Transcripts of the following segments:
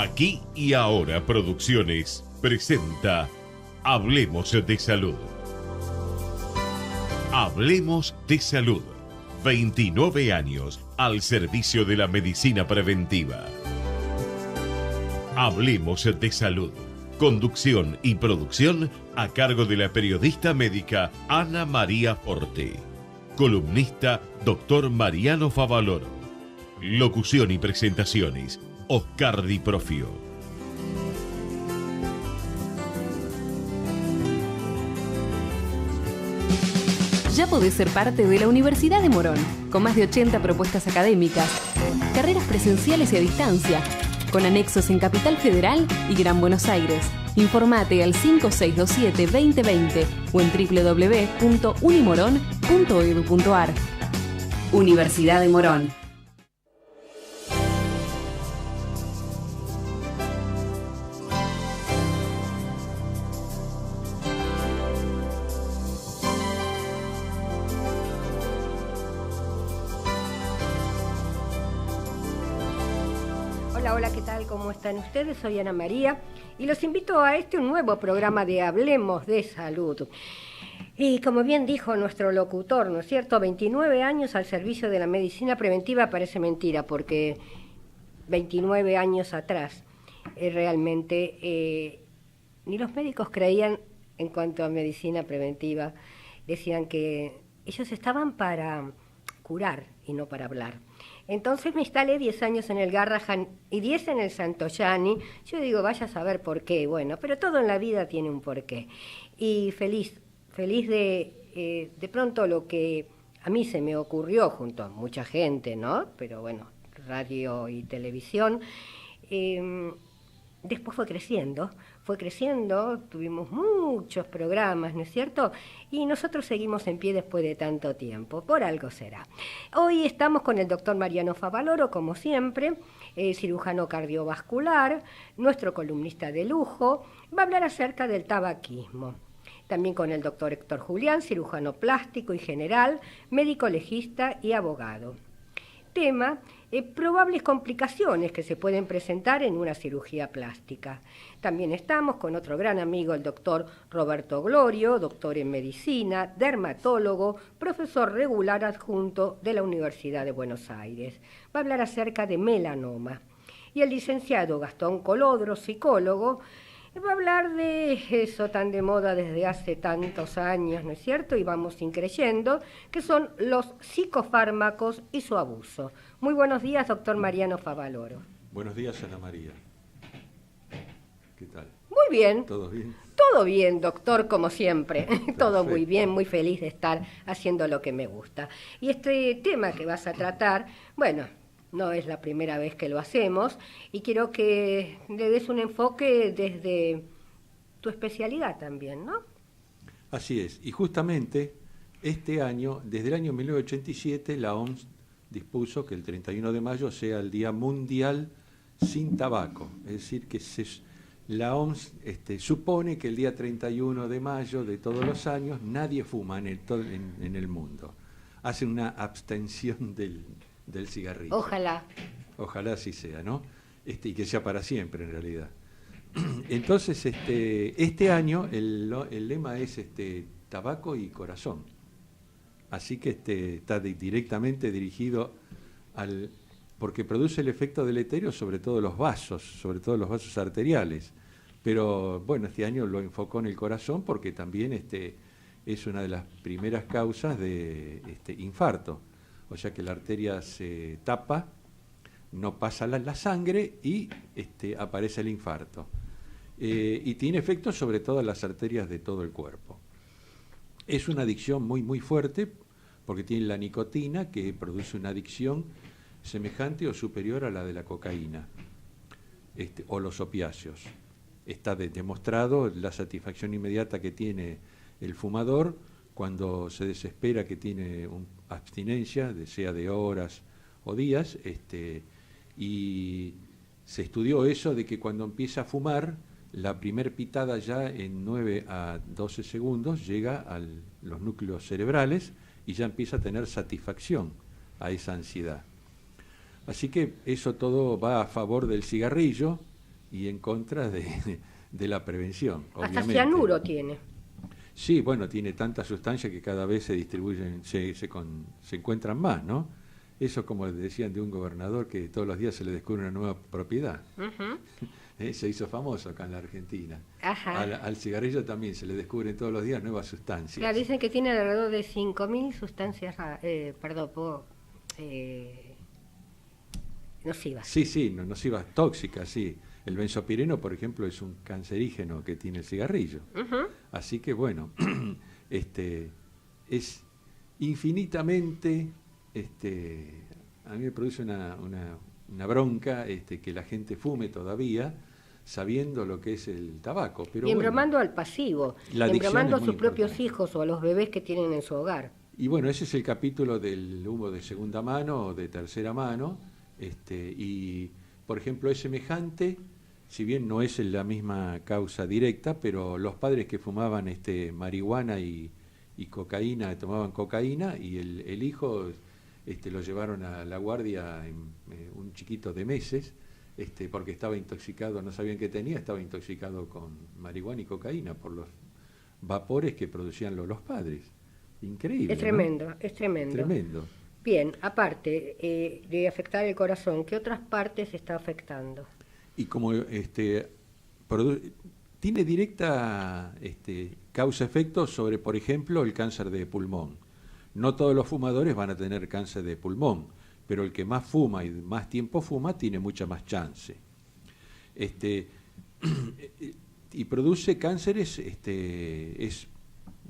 Aquí y Ahora Producciones presenta Hablemos de Salud. Hablemos de Salud. 29 años al servicio de la medicina preventiva. Hablemos de Salud. Conducción y producción a cargo de la periodista médica Ana María Forte. Columnista Dr. Mariano Favaloro. Locución y presentaciones Oscar Di Profio. Ya podés ser parte de la Universidad de Morón, con más de 80 propuestas académicas, carreras presenciales y a distancia, con anexos en Capital Federal y Gran Buenos Aires. Informate al 5627-2020 o en www.unimorón.edu.ar. Universidad de Morón. Hola, ¿qué tal? ¿Cómo están ustedes? Soy Ana María y los invito a un nuevo programa de Hablemos de Salud. Y como bien dijo nuestro locutor, ¿no es cierto? 29 años al servicio de la medicina preventiva parece mentira, porque 29 años atrás realmente ni los médicos creían en cuanto a medicina preventiva. Decían que ellos estaban para curar y no para hablar. Entonces me instalé 10 años en el Garrahan y 10 en el Santoyani. Yo digo, vaya a saber por qué. Bueno, pero todo en la vida tiene un porqué. Y feliz de pronto lo que a mí se me ocurrió junto a mucha gente, ¿no? Pero bueno, radio y televisión. Después fue creciendo, tuvimos muchos programas, ¿no es cierto? Y nosotros seguimos en pie después de tanto tiempo, por algo será. Hoy estamos con el doctor Mariano Favaloro, como siempre, cirujano cardiovascular, nuestro columnista de lujo, va a hablar acerca del tabaquismo. También con el doctor Héctor Julián, cirujano plástico y general, médico legista y abogado. Tema: probables complicaciones que se pueden presentar en una cirugía plástica. También estamos con otro gran amigo, el doctor Roberto Glorio, doctor en medicina, dermatólogo, profesor regular adjunto de la Universidad de Buenos Aires. Va a hablar acerca de melanoma. Y el licenciado Gastón Colodro, psicólogo, va a hablar de eso tan de moda desde hace tantos años, ¿no es cierto? Y vamos increyendo, que son los psicofármacos y su abuso. Muy buenos días, doctor Mariano Favaloro. Buenos días, Ana María. ¿Qué tal? Muy bien. ¿Todo bien? Todo bien, doctor, como siempre. Todo muy Perfecto. bien, muy feliz de estar haciendo lo que me gusta. Y este tema que vas a tratar, bueno, no es la primera vez que lo hacemos y quiero que le des un enfoque desde tu especialidad también, ¿no? Así es. Y justamente este año, desde el año 1987, la OMS dispuso que el 31 de mayo sea el Día Mundial sin Tabaco. Es decir, que la OMS supone que el día 31 de mayo de todos los años nadie fuma en el mundo. Hace una abstención del cigarrillo. Ojalá. Ojalá así sea, ¿no? Y que sea para siempre, en realidad. Entonces, este año el lema es tabaco y corazón. Así que está directamente dirigido porque produce el efecto deleterio sobre todo los vasos arteriales. Pero bueno, este año lo enfocó en el corazón porque también es una de las primeras causas de infarto. O sea que la arteria se tapa, no pasa la sangre y aparece el infarto. Y tiene efectos sobre todas las arterias de todo el cuerpo. Es una adicción muy, muy fuerte porque tiene la nicotina, que produce una adicción semejante o superior a la de la cocaína o los opiáceos. Está demostrado la satisfacción inmediata que tiene el fumador cuando se desespera que tiene abstinencia, sea de horas o días, y se estudió eso de que cuando empieza a fumar, la primer pitada ya en 9 a 12 segundos llega a los núcleos cerebrales y ya empieza a tener satisfacción a esa ansiedad. Así que eso todo va a favor del cigarrillo, y en contra de la prevención, Hasta obviamente. cianuro tiene. Sí, bueno, tiene tantas sustancias que cada vez se distribuyen, se encuentran más, ¿no? Eso, como decían de un gobernador, que todos los días se le descubre una nueva propiedad. Se hizo famoso acá en la Argentina. Ajá. Al cigarrillo también se le descubren todos los días nuevas sustancias. Claro, dicen que tiene alrededor de 5.000 sustancias nocivas. Sí, nocivas tóxicas, sí. El benzopireno, por ejemplo, es un cancerígeno que tiene el cigarrillo. Así que, bueno, es infinitamente, a mí me produce una bronca que la gente fume todavía, sabiendo lo que es el tabaco. Pero y embromando al pasivo, embromando a sus propios hijos o a los bebés que tienen en su hogar. Y bueno, ese es el capítulo del humo de segunda mano o de tercera mano, y, por ejemplo, es semejante, si bien no es la misma causa directa, pero los padres que fumaban marihuana y cocaína, tomaban cocaína, y el hijo lo llevaron a la guardia un chiquito de meses, porque estaba intoxicado, no sabían qué tenía, estaba intoxicado con marihuana y cocaína por los vapores que producían los padres. Increíble. Es tremendo, ¿no? es tremendo. Tremendo. Bien, aparte de afectar el corazón, ¿qué otras partes está afectando? Y como tiene directa causa-efecto sobre, por ejemplo, el cáncer de pulmón. No todos los fumadores van a tener cáncer de pulmón, pero el que más fuma y más tiempo fuma tiene mucha más chance. Y produce cánceres,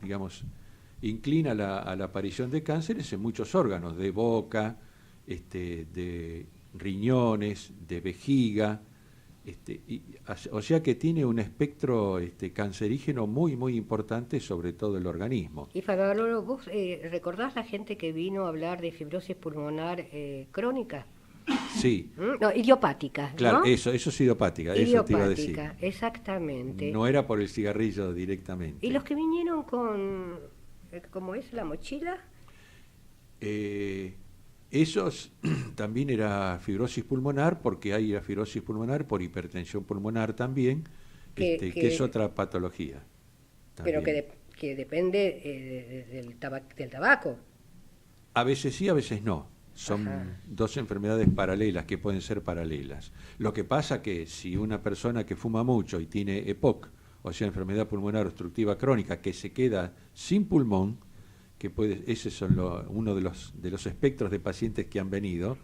digamos, inclina a la aparición de cánceres en muchos órganos, de boca, de riñones, de vejiga, o sea que tiene un espectro cancerígeno muy, muy importante sobre todo el organismo. Y Favaloro, ¿vos recordás la gente que vino a hablar de fibrosis pulmonar crónica? Sí. No, idiopática, claro, ¿no? eso es idiopática, eso te iba a decir. Exactamente. No era por el cigarrillo directamente. ¿Y los que vinieron con, cómo es, la mochila? Esos también era fibrosis pulmonar, porque hay fibrosis pulmonar por hipertensión pulmonar también, que es otra patología. También. Pero que depende del tabaco. A veces sí, a veces no. Son dos enfermedades paralelas que pueden ser paralelas. Lo que pasa que si una persona que fuma mucho y tiene EPOC, o sea, enfermedad pulmonar obstructiva crónica, que se queda sin pulmón, que ese son uno de los espectros de pacientes que han venido,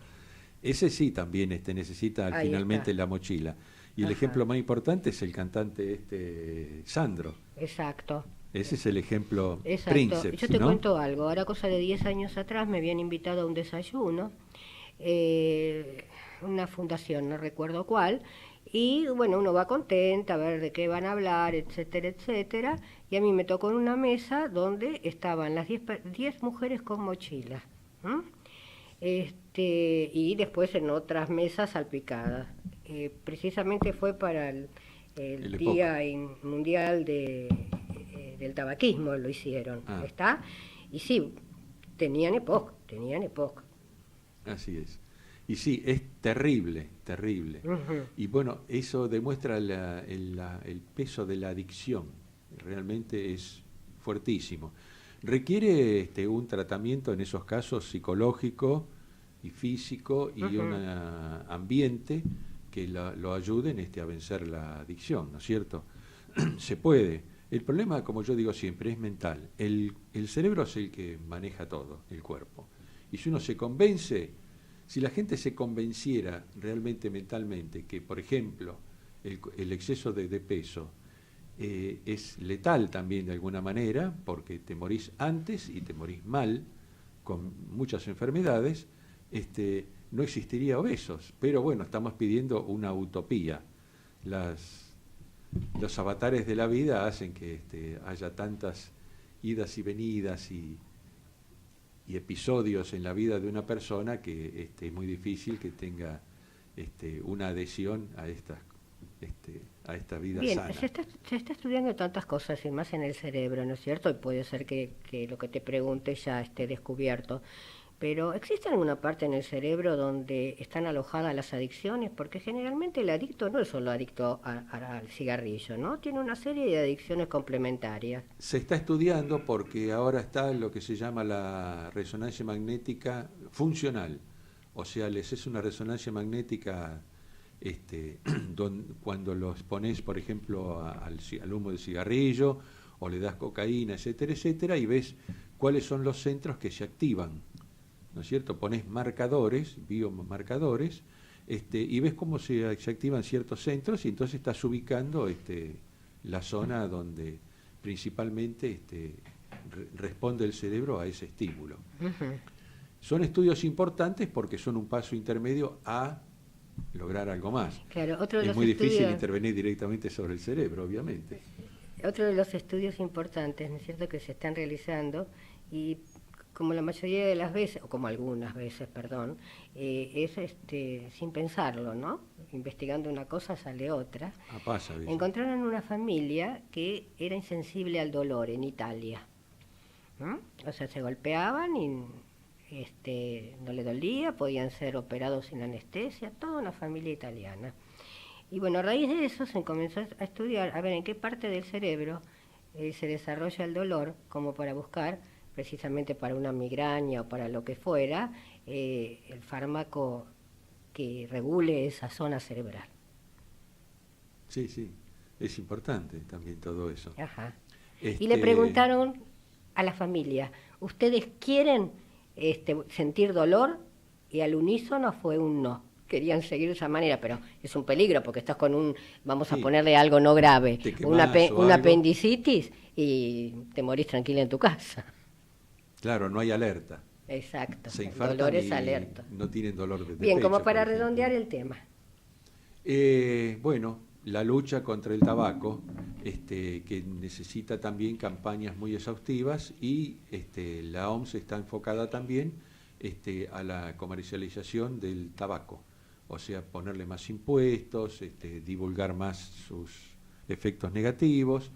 ese sí también necesita finalmente la mochila. Y el ejemplo más importante es el cantante Sandro. Exacto. Ese es el ejemplo príncipe. Yo te ¿no? cuento algo. Ahora, cosa de 10 años atrás, me habían invitado a un desayuno, una fundación, no recuerdo cuál, y bueno, uno va contenta a ver de qué van a hablar, etcétera, etcétera, y a mí me tocó en una mesa donde estaban las 10 mujeres con mochila, y después en otras mesas salpicadas. Precisamente fue para el Día Mundial del Tabaquismo, lo hicieron, ¿está? Y sí, tenían EPOC. Así es. Y sí, es terrible, terrible. Y bueno, eso demuestra el peso de la adicción. Realmente es fuertísimo. Requiere un tratamiento en esos casos psicológico y físico y un ambiente que lo ayuden a vencer la adicción, ¿no es cierto? Se puede. El problema, como yo digo siempre, es mental. El cerebro es el que maneja todo, el cuerpo. Y si uno se convence, si la gente se convenciera realmente mentalmente que, por ejemplo, el exceso de peso es letal también de alguna manera, porque te morís antes y te morís mal, con muchas enfermedades, no existiría obesos. Pero bueno, estamos pidiendo una utopía. Los avatares de la vida hacen que haya tantas idas y venidas y episodios en la vida de una persona que es muy difícil que tenga una adhesión a esta vida sana. Bien, se está estudiando tantas cosas y más en el cerebro, ¿no es cierto? Y puede ser que lo que te pregunte ya esté descubierto. pero ¿existe alguna parte en el cerebro donde están alojadas las adicciones? Porque generalmente el adicto no es solo adicto al cigarrillo, ¿no? Tiene una serie de adicciones complementarias. Se está estudiando porque ahora está lo que se llama la resonancia magnética funcional. O sea, les es una resonancia magnética cuando los pones, por ejemplo, al humo de cigarrillo o le das cocaína, etcétera, etcétera, y ves cuáles son los centros que se activan, ¿no es cierto? Pones marcadores, biomarcadores, y ves cómo se activan ciertos centros y entonces estás ubicando la zona donde principalmente responde el cerebro a ese estímulo. Uh-huh. Son estudios importantes porque son un paso intermedio a lograr algo más. Claro, otro de es los muy difícil estudios... intervenir directamente sobre el cerebro, obviamente. Otro de los estudios importantes, ¿no es cierto?, que se están realizando, y como la mayoría de las veces, o como algunas veces, perdón, es sin pensarlo, ¿no? Investigando una cosa sale otra. Pasa, ¿ves? Encontraron una familia que era insensible al dolor en Italia, ¿no? O sea, se golpeaban y no le dolía, podían ser operados sin anestesia, toda una familia italiana. Y bueno, a raíz de eso se comenzó a estudiar, a ver en qué parte del cerebro se desarrolla el dolor, como para buscar, precisamente para una migraña o para lo que fuera, el fármaco que regule esa zona cerebral. Sí, sí, es importante también todo eso. Ajá. Y le preguntaron a la familia, ¿ustedes quieren sentir dolor? Y al unísono fue un no. Querían seguir de esa manera, pero es un peligro porque estás con vamos a ponerle algo no grave, una apendicitis y te morís tranquila en tu casa. Claro, no hay alerta. Exacto, Se el dolor es alerta. No tienen dolor de Bien, pecho, como para redondear el tema. Bueno, la lucha contra el tabaco, que necesita también campañas muy exhaustivas, y la OMS está enfocada también a la comercialización del tabaco. O sea, ponerle más impuestos, divulgar más sus efectos negativos,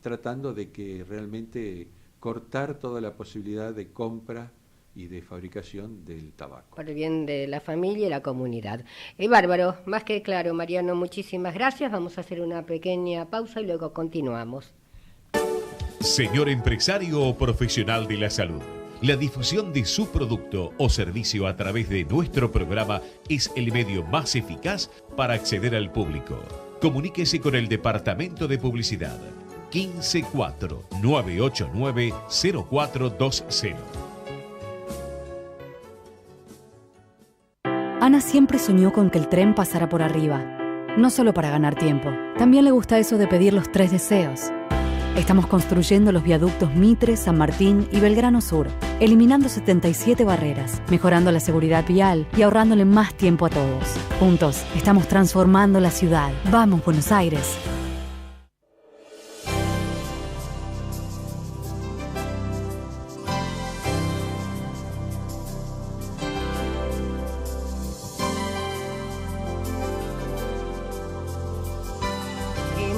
tratando de que realmente cortar toda la posibilidad de compra y de fabricación del tabaco. Por el bien de la familia y la comunidad. Bárbaro, más que claro, Mariano, muchísimas gracias. Vamos a hacer una pequeña pausa y luego continuamos. Señor empresario o profesional de la salud, la difusión de su producto o servicio a través de nuestro programa es el medio más eficaz para acceder al público. Comuníquese con el Departamento de Publicidad 154-989-0420. Ana siempre soñó con que el tren pasara por arriba, no solo para ganar tiempo. También le gusta eso de pedir los 3 deseos. Estamos construyendo los viaductos Mitre, San Martín y Belgrano Sur, eliminando 77 barreras, mejorando la seguridad vial y ahorrándole más tiempo a todos. Juntos, estamos transformando la ciudad. ¡Vamos, Buenos Aires!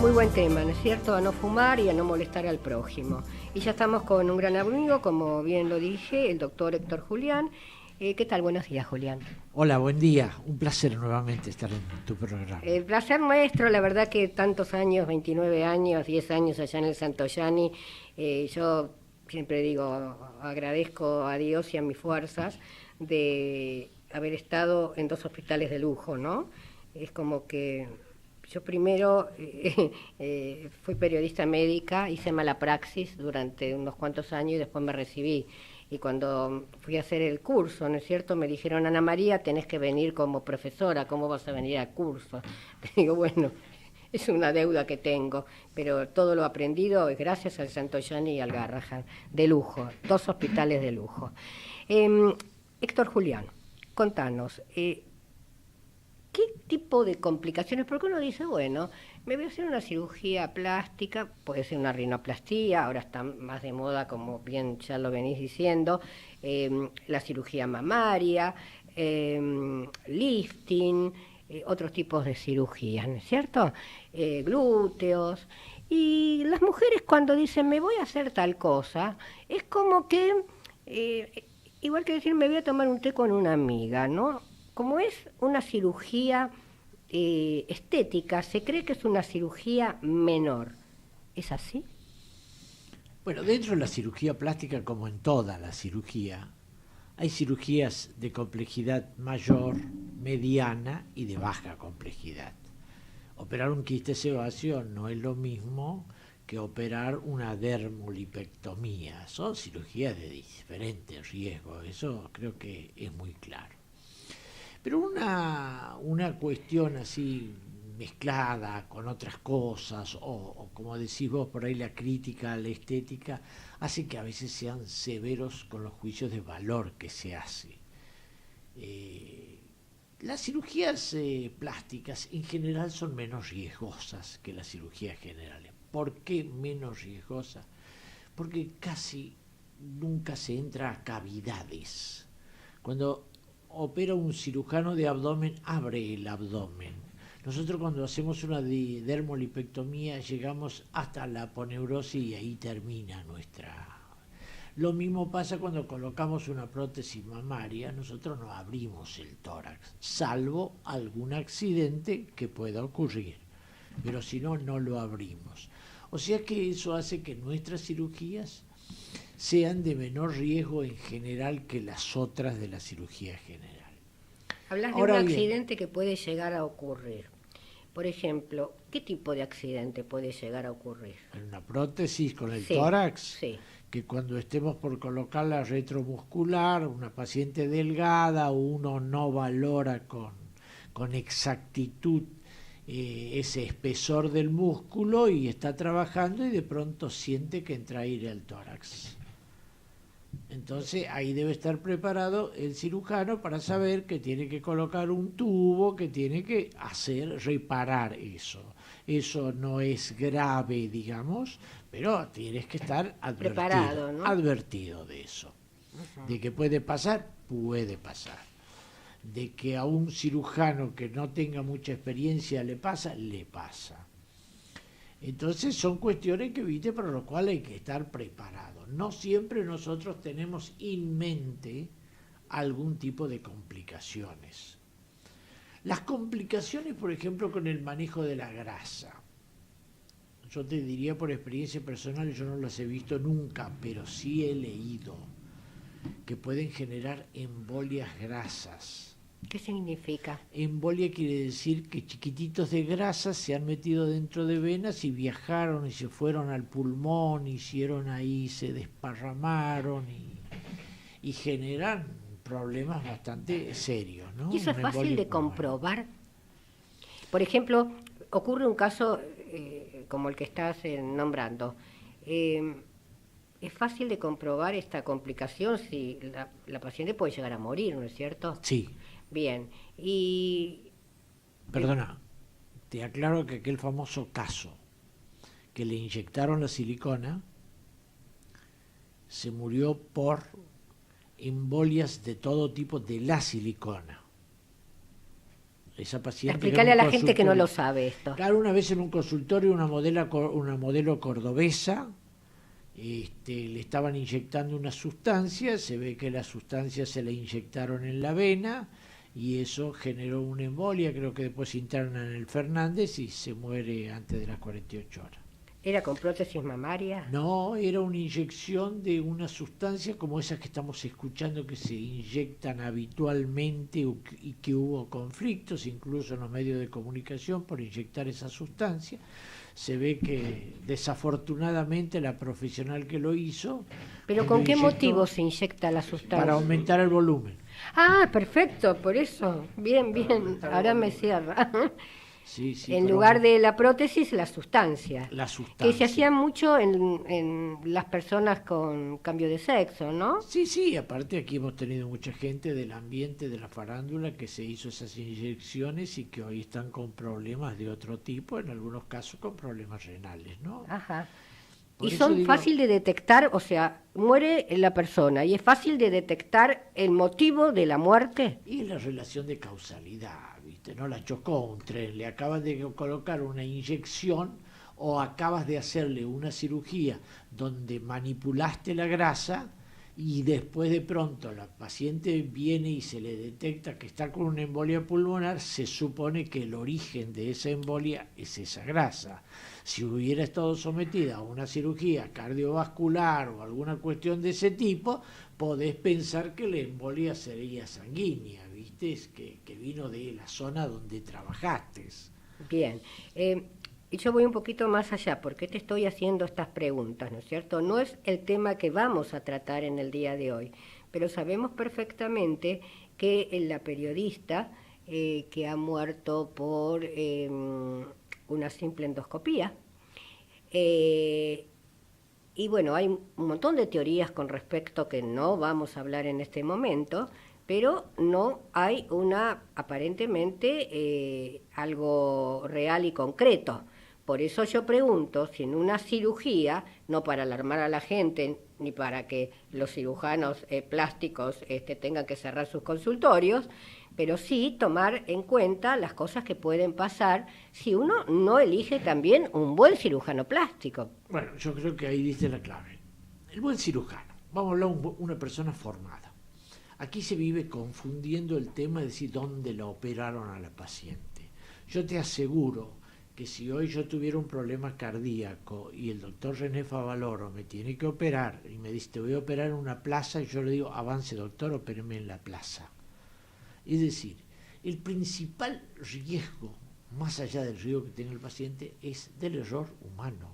Muy buen tema, ¿no es cierto? A no fumar y a no molestar al prójimo. Y ya estamos con un gran amigo, como bien lo dije, el doctor Héctor Julián. ¿Qué tal? Buenos días, Julián. Hola, buen día. Un placer nuevamente estar en tu programa. El placer nuestro, la verdad que tantos años, 29 años, 10 años allá en el Santoyani, yo siempre digo, agradezco a Dios y a mis fuerzas de haber estado en 2 hospitales de lujo, ¿no? Es como que yo primero fui periodista médica, hice mala praxis durante unos cuantos años y después me recibí. Y cuando fui a hacer el curso, ¿no es cierto?, me dijeron, Ana María, tenés que venir como profesora, ¿cómo vas a venir al curso? Le digo, bueno, es una deuda que tengo, pero todo lo aprendido es gracias al Santoyani y al Garrahan, de lujo, 2 hospitales de lujo. Héctor Julián, contanos, ¿qué tipo de complicaciones? Porque uno dice, bueno, me voy a hacer una cirugía plástica, puede ser una rinoplastía, ahora está más de moda, como bien ya lo venís diciendo, la cirugía mamaria, lifting, otros tipos de cirugías, ¿no es cierto? Glúteos. Y las mujeres cuando dicen, me voy a hacer tal cosa, es como que Igual que decir, me voy a tomar un té con una amiga, ¿no? Como es una cirugía estética, se cree que es una cirugía menor. ¿Es así? Bueno, dentro de la cirugía plástica, como en toda la cirugía, hay cirugías de complejidad mayor, mediana y de baja complejidad. Operar un quiste sebáceo no es lo mismo que operar una dermolipectomía. Son cirugías de diferente riesgo, eso creo que es muy claro. Pero una cuestión así mezclada con otras cosas, o como decís vos por ahí, la crítica a la estética, hace que a veces sean severos con los juicios de valor que se hace. Las cirugías plásticas en general son menos riesgosas que las cirugías generales. ¿Por qué menos riesgosas? Porque casi nunca se entra a cavidades. Cuando opera un cirujano de abdomen, abre el abdomen. Nosotros cuando hacemos una dermolipectomía llegamos hasta la aponeurosis y ahí termina nuestra... Lo mismo pasa cuando colocamos una prótesis mamaria, nosotros no abrimos el tórax, salvo algún accidente que pueda ocurrir, pero si no, no lo abrimos. O sea que eso hace que nuestras cirugías sean de menor riesgo en general que las otras de la cirugía general. Hablas de un accidente que puede llegar a ocurrir. Por ejemplo, ¿qué tipo de accidente puede llegar a ocurrir? En una prótesis con el tórax, sí. Que cuando estemos por colocarla retromuscular, una paciente delgada, uno no valora con exactitud ese espesor del músculo y está trabajando y de pronto siente que entra aire al tórax. Entonces ahí debe estar preparado el cirujano para saber que tiene que colocar un tubo, que tiene que reparar eso. Eso no es grave, digamos, pero tienes que estar advertido, preparado, ¿no? Advertido de eso. Uh-huh. De que puede pasar, puede pasar. De que a un cirujano que no tenga mucha experiencia le pasa. Entonces son cuestiones que, viste, para lo cual hay que estar preparado. No siempre nosotros tenemos en mente algún tipo de complicaciones. Las complicaciones, por ejemplo, con el manejo de la grasa. Yo te diría por experiencia personal, yo no las he visto nunca, pero sí he leído que pueden generar embolias grasas. ¿Qué significa? Embolia quiere decir que chiquititos de grasa se han metido dentro de venas y viajaron y se fueron al pulmón, hicieron ahí, se desparramaron y generan problemas bastante serios, ¿no? ¿Y eso es fácil de comprobar? Por ejemplo, ocurre un caso como el que estás nombrando. Es fácil de comprobar esta complicación si la paciente puede llegar a morir, ¿no es cierto? Sí. Bien, y... Perdona, te aclaro que aquel famoso caso que le inyectaron la silicona se murió por embolias de todo tipo de la silicona. Esa paciente... Explícale a la gente que no lo sabe esto. Claro, una vez en un consultorio una modelo cordobesa le estaban inyectando una sustancia, se ve que la sustancia se la inyectaron en la vena y eso generó una embolia, creo que después internan en el Fernández y se muere antes de las 48 horas. ¿Era con prótesis mamaria? No, era una inyección de una sustancia como esas que estamos escuchando que se inyectan habitualmente y que hubo conflictos incluso en los medios de comunicación por inyectar esa sustancia. Se ve que desafortunadamente la profesional que lo hizo... ¿Pero con qué motivo se inyecta la sustancia? Para aumentar el volumen. Ah, perfecto, por eso. Bien, ahora me cierra. Sí, en lugar de la prótesis, la sustancia. La sustancia. Que se hacía mucho en las personas con cambio de sexo, ¿no? Sí, aparte aquí hemos tenido mucha gente del ambiente de la farándula que se hizo esas inyecciones y que hoy están con problemas de otro tipo, en algunos casos con problemas renales, ¿no? Ajá. Y son fácil de detectar, o sea, muere la persona y es fácil de detectar el motivo de la muerte. Y la relación de causalidad, ¿viste? No la chocó un tren, le acaban de colocar una inyección o acabas de hacerle una cirugía donde manipulaste la grasa y después de pronto la paciente viene y se le detecta que está con una embolia pulmonar, se supone que el origen de esa embolia es esa grasa. Si hubiera estado sometida a una cirugía cardiovascular o alguna cuestión de ese tipo, podés pensar que la embolia sería sanguínea, ¿viste? Es que vino de la zona donde trabajaste. Bien. Y yo voy un poquito más allá, porque te estoy haciendo estas preguntas, ¿no es cierto? No es el tema que vamos a tratar en el día de hoy, pero sabemos perfectamente que la periodista que ha muerto por una simple endoscopía, y bueno, hay un montón de teorías con respecto que no vamos a hablar en este momento, pero no hay aparentemente algo real y concreto. Por eso yo pregunto si en una cirugía, no para alarmar a la gente, ni para que los cirujanos plásticos tengan que cerrar sus consultorios, pero sí tomar en cuenta las cosas que pueden pasar si uno no elige también un buen cirujano plástico. Bueno, yo creo que ahí diste la clave. El buen cirujano, vamos a hablar de una persona formada. Aquí se vive confundiendo el tema de decir dónde la operaron a la paciente. Yo te aseguro que si hoy yo tuviera un problema cardíaco y el doctor René Favaloro me tiene que operar y me dice te voy a operar en una plaza, y yo le digo avance doctor, opéreme en la plaza. Es decir, el principal riesgo, más allá del riesgo que tenga el paciente, es del error humano.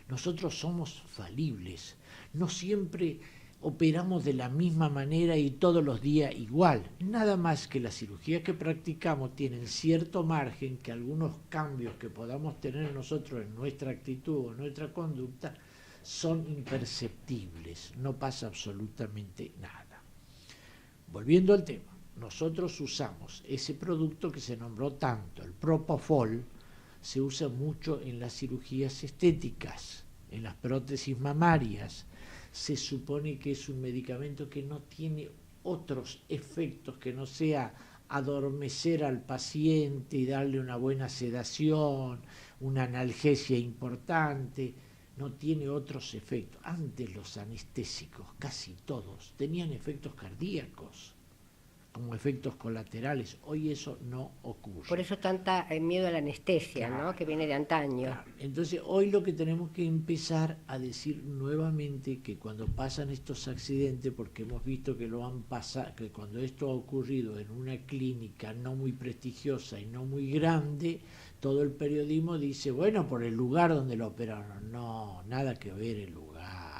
Nosotros somos falibles, no siempre operamos de la misma manera y todos los días igual. Nada más que las cirugías que practicamos tienen cierto margen que algunos cambios que podamos tener nosotros en nuestra actitud o nuestra conducta son imperceptibles, no pasa absolutamente nada. Volviendo al tema, nosotros usamos ese producto que se nombró tanto, el Propofol, se usa mucho en las cirugías estéticas, en las prótesis mamarias. Se supone que es un medicamento que no tiene otros efectos que no sea adormecer al paciente y darle una buena sedación, una analgesia importante, no tiene otros efectos. Antes los anestésicos, casi todos, tenían efectos cardíacos como efectos colaterales. Hoy eso no ocurre. Por eso tanta miedo a la anestesia, claro, ¿no? Que viene de antaño. Claro. Entonces hoy lo que tenemos que empezar a decir nuevamente que cuando pasan estos accidentes, porque hemos visto que lo han pasado, que cuando esto ha ocurrido en una clínica no muy prestigiosa y no muy grande, todo el periodismo dice, bueno, por el lugar donde lo operaron. No, nada que ver el lugar.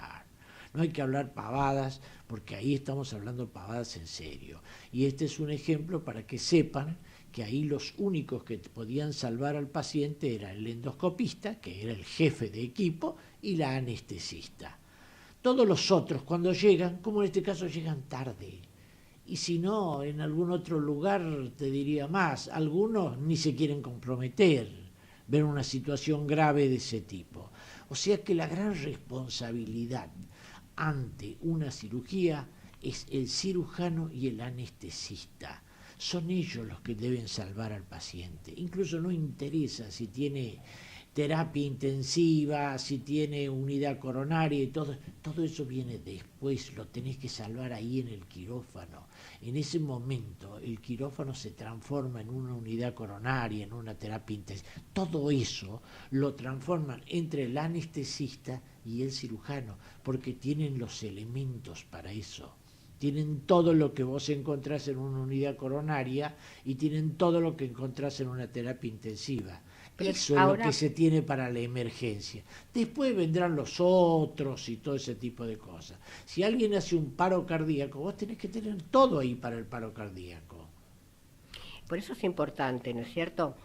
No hay que hablar pavadas, porque ahí estamos hablando pavadas en serio. Y este es un ejemplo para que sepan que ahí los únicos que podían salvar al paciente era el endoscopista, que era el jefe de equipo, y la anestesista. Todos los otros, cuando llegan, como en este caso, llegan tarde. Y si no, en algún otro lugar, te diría más, algunos ni se quieren comprometer, ver una situación grave de ese tipo. O sea que la gran responsabilidad ante una cirugía es el cirujano y el anestesista. Son ellos los que deben salvar al paciente. Incluso no interesa si tiene terapia intensiva, si tiene unidad coronaria y todo eso viene después, lo tenés que salvar ahí en el quirófano. En ese momento el quirófano se transforma en una unidad coronaria, en una terapia intensiva. Todo eso lo transforman entre el anestesista y el cirujano, porque tienen los elementos para eso. Tienen todo lo que vos encontrás en una unidad coronaria y tienen todo lo que encontrás en una terapia intensiva. Pero eso es lo que se tiene para la emergencia. Después vendrán los otros y todo ese tipo de cosas. Si alguien hace un paro cardíaco, vos tenés que tener todo ahí para el paro cardíaco. Por eso es importante, ¿no es cierto?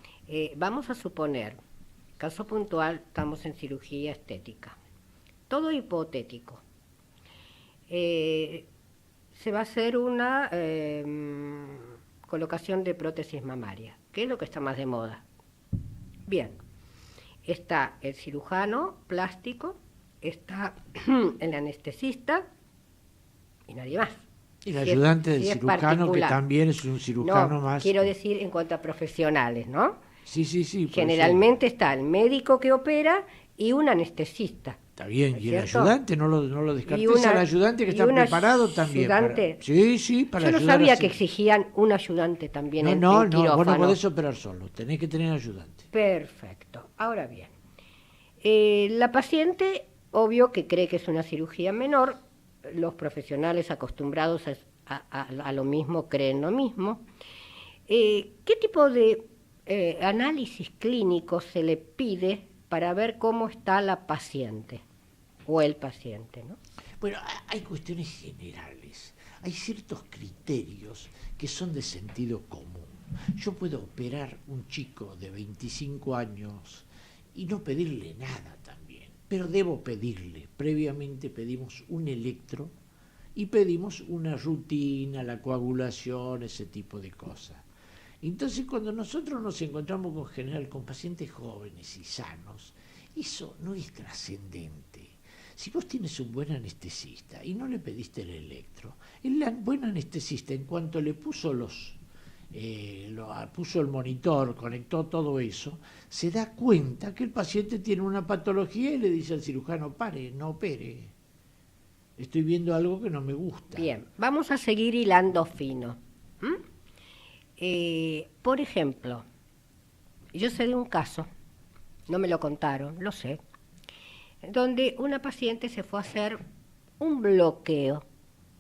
Vamos a suponer, caso puntual, estamos en cirugía estética. Todo hipotético. Se va a hacer una colocación de prótesis mamaria, que es lo que está más de moda. Bien, está el cirujano plástico, está el anestesista y nadie más. Y el ayudante del cirujano, que también es un cirujano más. Quiero decir en cuanto a profesionales, ¿no? Sí. Generalmente está el médico que opera y un anestesista. Está bien, ¿Es y el cierto? ayudante, no lo descartes Y una- al ayudante que y está un preparado también. ayudante- Sí, para Yo no ayudar sabía así. que exigían un ayudante también en No, quirófano. vos no podés operar solo, tenés que tener ayudante. Perfecto. Ahora bien, la paciente, obvio que cree que es una cirugía menor, los profesionales acostumbrados a lo mismo creen lo mismo. ¿Qué tipo de análisis clínico se le pide para ver cómo está la paciente o el paciente, ¿no? Bueno, hay cuestiones generales, hay ciertos criterios que son de sentido común. Yo puedo operar un chico de 25 años y no pedirle nada también, pero debo pedirle. Previamente pedimos un electro y pedimos una rutina, la coagulación, ese tipo de cosas. Entonces, cuando nosotros nos encontramos con pacientes jóvenes y sanos, eso no es trascendente. Si vos tienes un buen anestesista y no le pediste el electro, el buen anestesista, en cuanto le puso puso el monitor, conectó todo eso, se da cuenta que el paciente tiene una patología y le dice al cirujano: pare, no opere. Estoy viendo algo que no me gusta. Bien, vamos a seguir hilando fino. Por ejemplo, yo sé de un caso, no me lo contaron, lo sé, donde una paciente se fue a hacer un bloqueo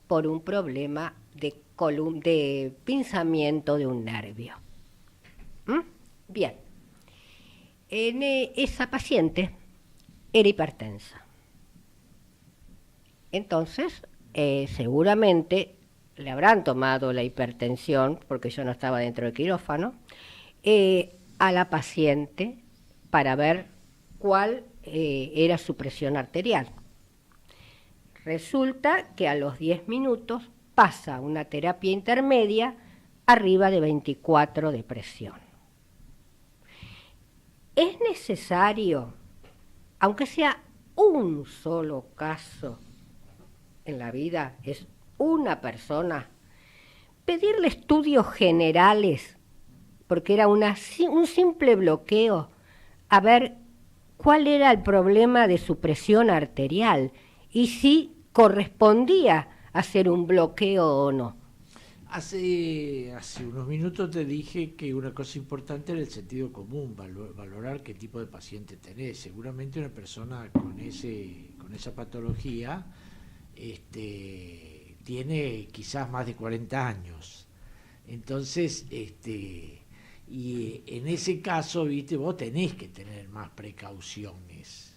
por un problema de pinzamiento de un nervio. Bien, esa paciente era hipertensa. Entonces, seguramente le habrán tomado la hipertensión, porque yo no estaba dentro del quirófano, a la paciente para ver cuál era su presión arterial. Resulta que a los 10 minutos pasa una terapia intermedia arriba de 24 de presión. Es necesario, aunque sea un solo caso en la vida, es una persona, pedirle estudios generales, porque era un simple bloqueo, a ver cuál era el problema de su presión arterial y si correspondía hacer un bloqueo o no. Hace unos minutos te dije que una cosa importante era el sentido común, valorar qué tipo de paciente tenés. Seguramente una persona con esa patología tiene quizás más de 40 años. Entonces, y en ese caso, vos tenés que tener más precauciones.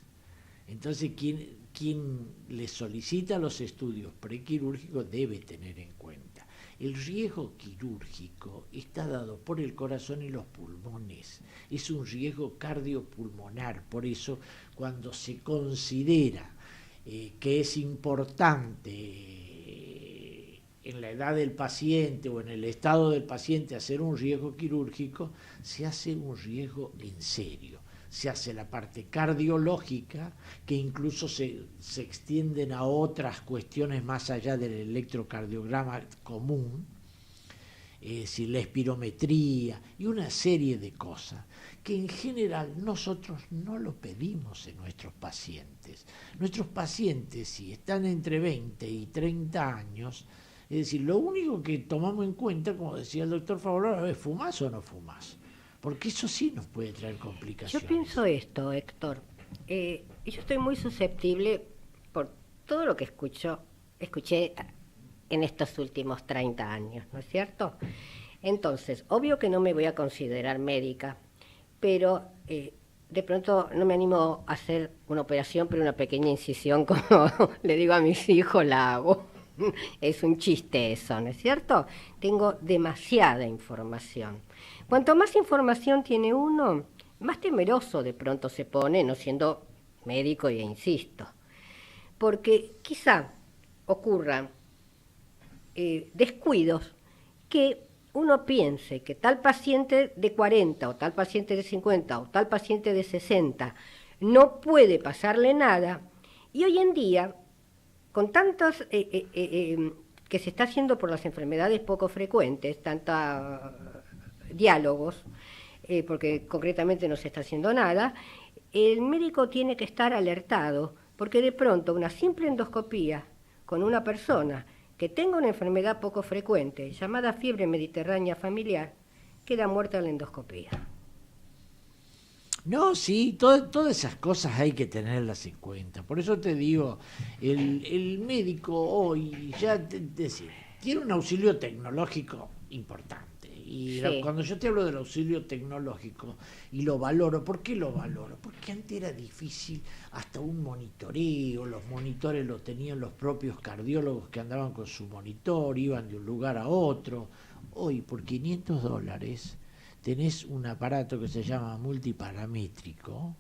Entonces, quien le solicita los estudios prequirúrgicos debe tener en cuenta. El riesgo quirúrgico está dado por el corazón y los pulmones. Es un riesgo cardiopulmonar. Por eso, cuando se considera que es importante en la edad del paciente o en el estado del paciente hacer un riesgo quirúrgico, se hace un riesgo en serio. Se hace la parte cardiológica, que incluso se extienden a otras cuestiones más allá del electrocardiograma común, la espirometría y una serie de cosas que en general nosotros no lo pedimos en nuestros pacientes. Nuestros pacientes, si están entre 20 y 30 años, es decir, lo único que tomamos en cuenta, como decía el doctor Favaloro, es: ¿fumás o no fumás? Porque eso sí nos puede traer complicaciones. Yo pienso esto, Héctor. Yo estoy muy susceptible por todo lo que escuché en estos últimos 30 años, ¿no es cierto? Entonces, obvio que no me voy a considerar médica, pero de pronto no me animo a hacer una operación, pero una pequeña incisión, como le digo a mis hijos, la hago. Es un chiste eso, ¿no es cierto? Tengo demasiada información. Cuanto más información tiene uno, más temeroso de pronto se pone, no siendo médico, e insisto. Porque quizá ocurran descuidos que uno piense que tal paciente de 40 o tal paciente de 50 o tal paciente de 60 no puede pasarle nada, y hoy en día, con tantos que se está haciendo por las enfermedades poco frecuentes, tantos diálogos, porque concretamente no se está haciendo nada, el médico tiene que estar alertado porque de pronto una simple endoscopía con una persona que tenga una enfermedad poco frecuente, llamada fiebre mediterránea familiar, queda muerta en la endoscopía. No, sí, todas esas cosas hay que tenerlas en cuenta. Por eso te digo, el médico hoy ya tiene un auxilio tecnológico importante. Y Sí. cuando yo te hablo del auxilio tecnológico y lo valoro, ¿por qué lo valoro? Porque antes era difícil hasta un monitoreo, los monitores lo tenían los propios cardiólogos que andaban con su monitor, iban de un lugar a otro. Hoy por $500 tenés un aparato que se llama multiparamétrico,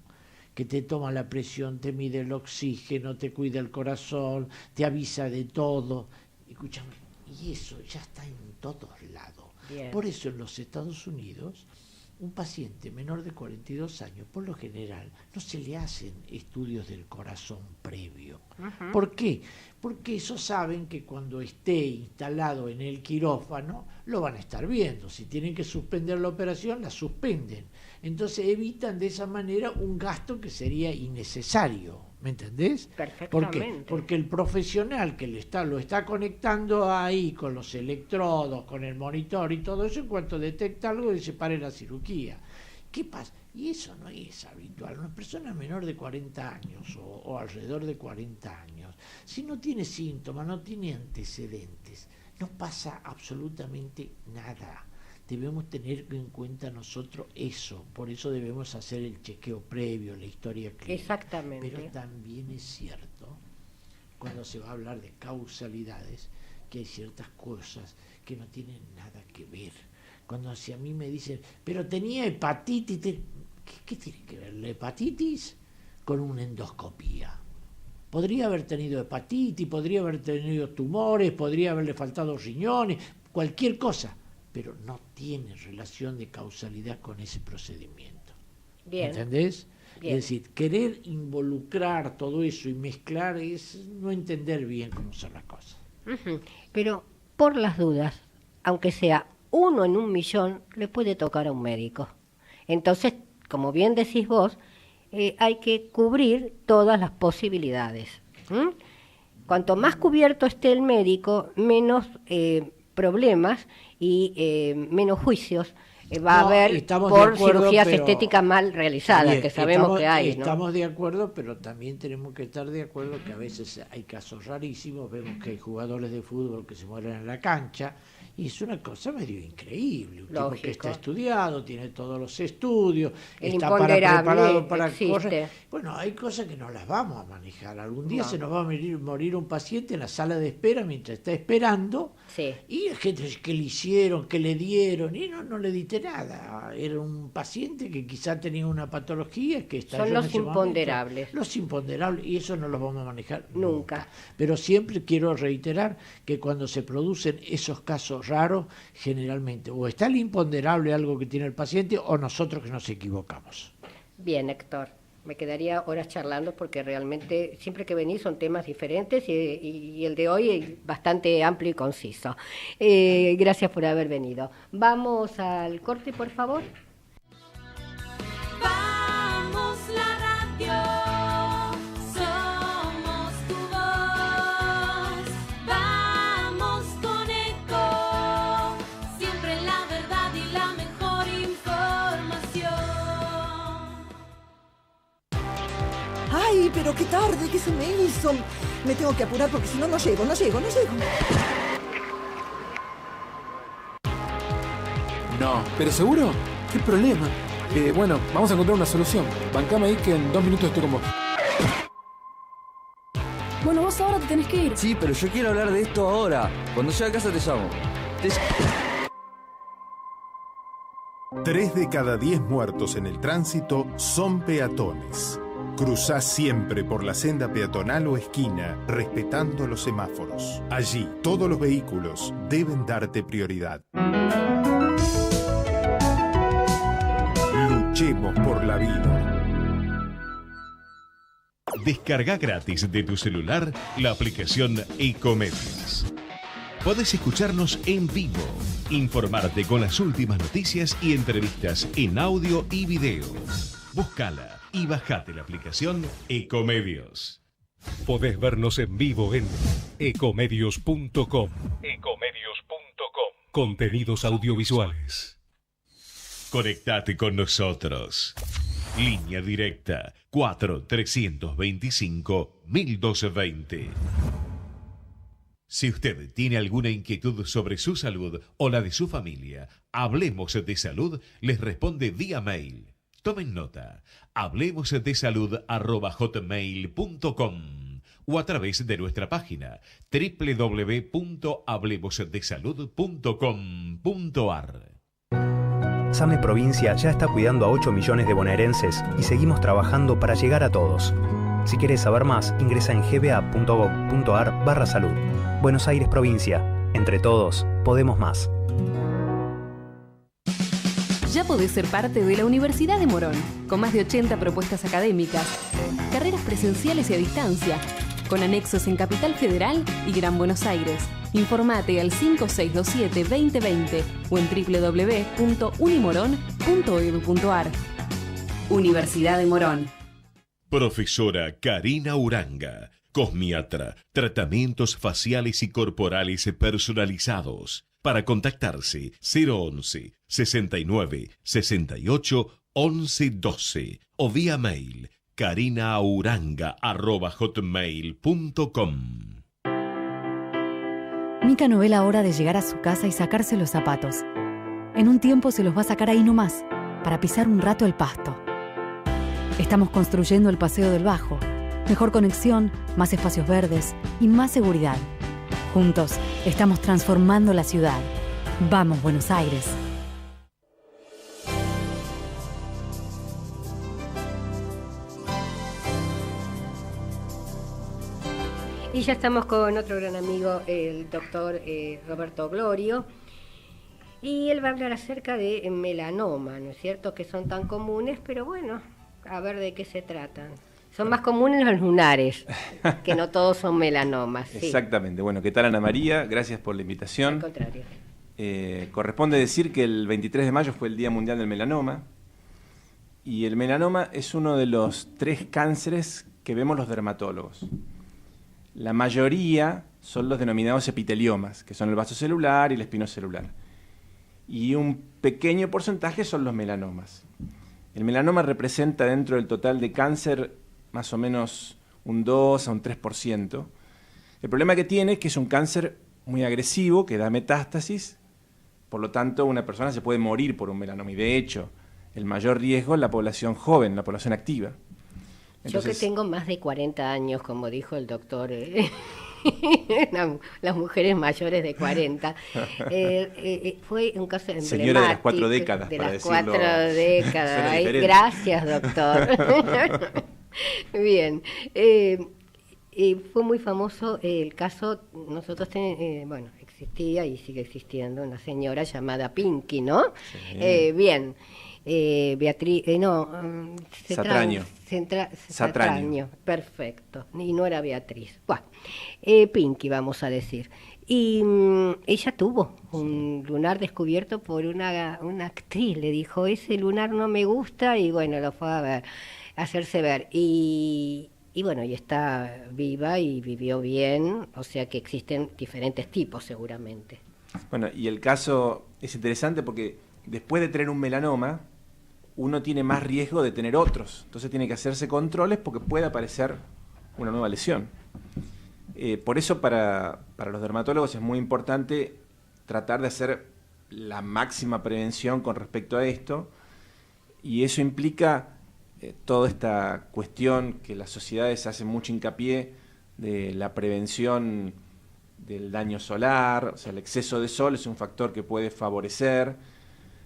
que te toma la presión, te mide el oxígeno, te cuida el corazón, te avisa de todo. Escúchame, y eso ya está en todos lados. Bien. Por eso en los Estados Unidos, un paciente menor de 42 años, por lo general, no se le hacen estudios del corazón previo. Ujú. ¿Por qué? Porque ellos saben que cuando esté instalado en el quirófano, lo van a estar viendo. Si tienen que suspender la operación, la suspenden. Entonces evitan de esa manera un gasto que sería innecesario. ¿Me entendés? ¿Por qué? Perfectamente. Porque el profesional que lo está conectando ahí con los electrodos, con el monitor y todo eso, en cuanto detecta algo, dice pare la cirugía. ¿Qué pasa? Y eso no es habitual. Una persona menor de 40 años o alrededor de 40 años, si no tiene síntomas, no tiene antecedentes, no pasa absolutamente nada. Debemos tener en cuenta nosotros eso, por eso debemos hacer el chequeo previo, la historia clínica. Exactamente. Pero también es cierto, cuando se va a hablar de causalidades, que hay ciertas cosas que no tienen nada que ver. Cuando si a mí me dicen, pero tenía hepatitis, ¿qué tiene que ver la hepatitis con una endoscopía? Podría haber tenido hepatitis, podría haber tenido tumores, podría haberle faltado riñones, cualquier cosa, pero no tiene relación de causalidad con ese procedimiento. Bien. ¿Entendés? Bien. Es decir, querer involucrar todo eso y mezclar es no entender bien cómo son las cosas. Ujú. Pero por las dudas, aunque sea 1 en 1.000.000, le puede tocar a un médico. Entonces, como bien decís vos, hay que cubrir todas las posibilidades. ¿Mm? Cuanto más cubierto esté el médico, menos problemas y menos juicios va a haber estamos de por acuerdo, cirugías pero- estéticas mal realizadas, Bien, que sabemos que hay, ¿no? Estamos de acuerdo, pero también tenemos que estar de acuerdo que a veces hay casos rarísimos. Vemos que hay jugadores de fútbol que se mueren en la cancha y es una cosa medio increíble. Un tipo Lógico. que está estudiado, tiene todos los estudios, El está imponderable preparado para existe. correr. Bueno, hay cosas que no las vamos a manejar. Algún día No. se nos va a morir un paciente en la sala de espera mientras está esperando. Sí. Y es que le hicieron, que le dieron, y no le diste nada. Era un paciente que quizá tenía una patología que estalló Son en los ese momento. imponderables. Los imponderables, y eso no los vamos a manejar Nunca. Pero siempre quiero reiterar que cuando se producen esos casos raros, generalmente o está el imponderable, algo que tiene el paciente, o nosotros que nos equivocamos. Bien, Héctor. Me quedaría horas charlando porque realmente siempre que venís son temas diferentes y el de hoy es bastante amplio y conciso. Gracias por haber venido. Vamos al corte, por favor. Vamos la radio, somos tu voz. Vamos con Eco, siempre la verdad y la mejor información. Ay, pero qué tarde, ¿qué se me hizo? Me tengo que apurar porque si no, no llego. No. ¿Pero seguro? ¿Qué problema? Bueno, vamos a encontrar una solución. Bancame ahí que en 2 minutos estoy con vos. Bueno, vos ahora te tenés que ir. Sí, pero yo quiero hablar de esto ahora. Cuando llegue a casa te llamo. 3 de cada 10 muertos en el tránsito son peatones. Cruzá siempre por la senda peatonal o esquina, respetando los semáforos. Allí, todos los vehículos deben darte prioridad. Luchemos por la vida. Descarga gratis de tu celular la aplicación Ecomedios. Podés escucharnos en vivo, informarte con las últimas noticias y entrevistas en audio y video. Búscala y bajate la aplicación Ecomedios. Podés vernos en vivo en ecomedios.com. Contenidos audiovisuales. Conectate con nosotros. Línea directa 4-325-1220. Si usted tiene alguna inquietud sobre su salud o la de su familia, Hablemos de Salud les responde vía mail. Tomen nota. hablemosdesalud@hotmail.com o a través de nuestra página www.hablemosdesalud.com.ar. SAME Provincia ya está cuidando a 8 millones de bonaerenses y seguimos trabajando para llegar a todos. Si quieres saber más, ingresa en gba.gov.ar/salud. Buenos Aires Provincia. Entre todos, podemos más. Ya podés ser parte de la Universidad de Morón, con más de 80 propuestas académicas, carreras presenciales y a distancia, con anexos en Capital Federal y Gran Buenos Aires. Informate al 5627-2020 o en www.unimorón.edu.ar. Universidad de Morón. Profesora Karina Uranga, cosmiatra, tratamientos faciales y corporales personalizados. Para contactarse 011 69 68 11 12 o vía mail karinauranga@hotmail.com. Mica no ve la hora de llegar a su casa y sacarse los zapatos. En un tiempo se los va a sacar ahí nomás, para pisar un rato el pasto. Estamos construyendo el Paseo del Bajo. Mejor conexión, más espacios verdes y más seguridad. Juntos estamos transformando la ciudad. Vamos, Buenos Aires. Y ya estamos con otro gran amigo, el doctor Roberto Glorio. Y él va a hablar acerca de melanoma, ¿no es cierto? Que son tan comunes, pero bueno, a ver de qué se tratan. Son más comunes los lunares, que no todos son melanomas. Sí. Exactamente. Bueno, ¿qué tal, Ana María? Gracias por la invitación. Al contrario. Corresponde decir que el 23 de mayo fue el Día Mundial del Melanoma. Y el melanoma es uno de los 3 cánceres que vemos los dermatólogos. La mayoría son los denominados epiteliomas, que son el vaso celular y el espinocelular. Y un pequeño porcentaje son los melanomas. El melanoma representa dentro del total de cáncer más o menos un 2 a un 3%. El problema que tiene es que es un cáncer muy agresivo, que da metástasis, por lo tanto una persona se puede morir por un melanoma. Y de hecho, el mayor riesgo es la población joven, la población activa. Entonces, yo que tengo más de 40 años, como dijo el doctor, las mujeres mayores de 40, fue un caso emblemático. Señora de las 4 décadas, de para las decirlo. 4 décadas. Ay, gracias, doctor. Bien. Fue muy famoso el caso, nosotros existía y sigue existiendo una señora llamada Pinky, ¿no? Sí. Bien. Beatriz, Satraño. Satraño, perfecto. Y no era Beatriz. Bueno, Pinky, vamos a decir. Y ella tuvo un lunar descubierto por una actriz. Le dijo, ese lunar no me gusta, y bueno, lo fue a ver, a hacerse ver. Y bueno, y está viva y vivió bien, o sea que existen diferentes tipos seguramente. Bueno, y el caso es interesante porque después de tener un melanoma, uno tiene más riesgo de tener otros. Entonces tiene que hacerse controles porque puede aparecer una nueva lesión. Por eso para los dermatólogos es muy importante tratar de hacer la máxima prevención con respecto a esto. Y eso implica toda esta cuestión que las sociedades hacen mucho hincapié de la prevención del daño solar. O sea, el exceso de sol es un factor que puede favorecer.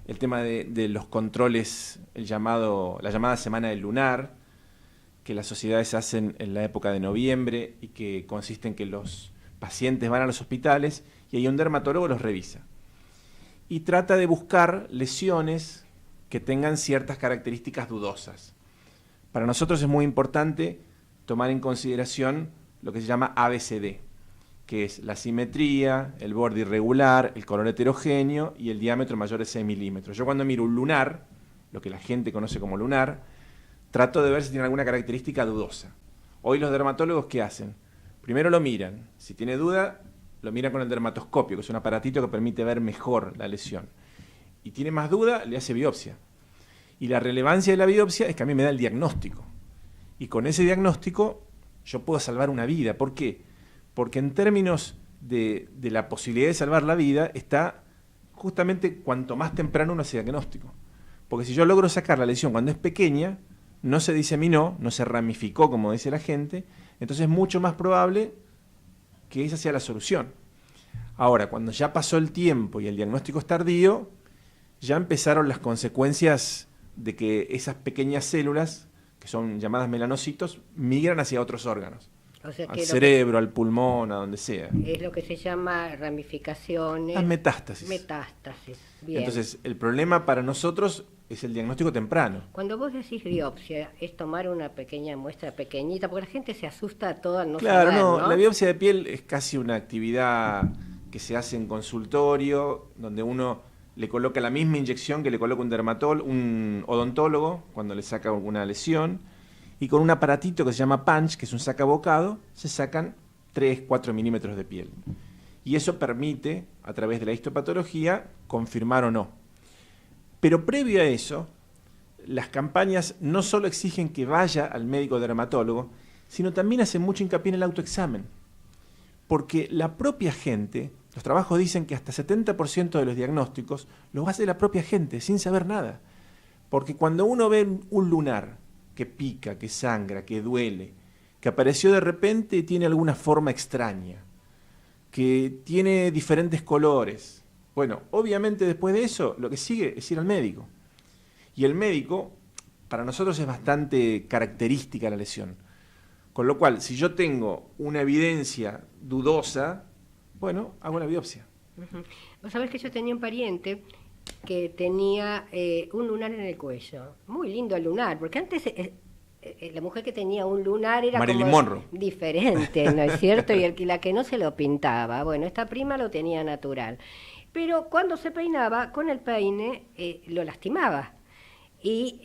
El tema de los controles, la llamada semana del lunar, que las sociedades hacen en la época de noviembre y que consiste en que los pacientes van a los hospitales y ahí un dermatólogo los revisa. Y trata de buscar lesiones que tengan ciertas características dudosas. Para nosotros es muy importante tomar en consideración lo que se llama ABCD, que es la simetría, el borde irregular, el color heterogéneo y el diámetro mayor de 6 milímetros. Yo cuando miro un lunar, lo que la gente conoce como lunar, trato de ver si tiene alguna característica dudosa. Hoy los dermatólogos, ¿qué hacen? Primero lo miran. Si tiene duda, lo miran con el dermatoscopio, que es un aparatito que permite ver mejor la lesión. Y tiene más duda, le hace biopsia. Y la relevancia de la biopsia es que a mí me da el diagnóstico. Y con ese diagnóstico yo puedo salvar una vida. ¿Por qué? Porque en términos de la posibilidad de salvar la vida está justamente cuanto más temprano uno hace diagnóstico. Porque si yo logro sacar la lesión cuando es pequeña, no se diseminó, no se ramificó, como dice la gente, entonces es mucho más probable que esa sea la solución. Ahora, cuando ya pasó el tiempo y el diagnóstico es tardío, ya empezaron las consecuencias de que esas pequeñas células, que son llamadas melanocitos, migran hacia otros órganos. O sea, al cerebro, al pulmón, a donde sea. Es lo que se llama ramificaciones. Las metástasis. Metástasis, bien. Entonces, el problema para nosotros es el diagnóstico temprano. Cuando vos decís biopsia, es tomar una pequeña muestra pequeñita, porque la gente se asusta a toda no Claro, saber, no, ¿no? la biopsia de piel es casi una actividad que se hace en consultorio, donde uno le coloca la misma inyección que le coloca un odontólogo cuando le saca alguna lesión, y con un aparatito que se llama punch, que es un sacabocado, se sacan 3-4 milímetros de piel. Y eso permite, a través de la histopatología, confirmar o no. Pero previo a eso, las campañas no solo exigen que vaya al médico dermatólogo, sino también hacen mucho hincapié en el autoexamen. Porque la propia gente, los trabajos dicen que hasta 70% de los diagnósticos los hace la propia gente, sin saber nada. Porque cuando uno ve un lunar que pica, que sangra, que duele, que apareció de repente y tiene alguna forma extraña, que tiene diferentes colores, bueno, obviamente después de eso lo que sigue es ir al médico. Y el médico, para nosotros es bastante característica la lesión. Con lo cual, si yo tengo una evidencia dudosa, bueno, hago la biopsia. Vos sabés que yo tenía un pariente que tenía un lunar en el cuello. Muy lindo el lunar, porque antes la mujer que tenía un lunar era Marilyn como Monroe. Diferente, ¿no es cierto? Y la que no se lo pintaba. Bueno, esta prima lo tenía natural. Pero cuando se peinaba, con el peine lo lastimaba. Y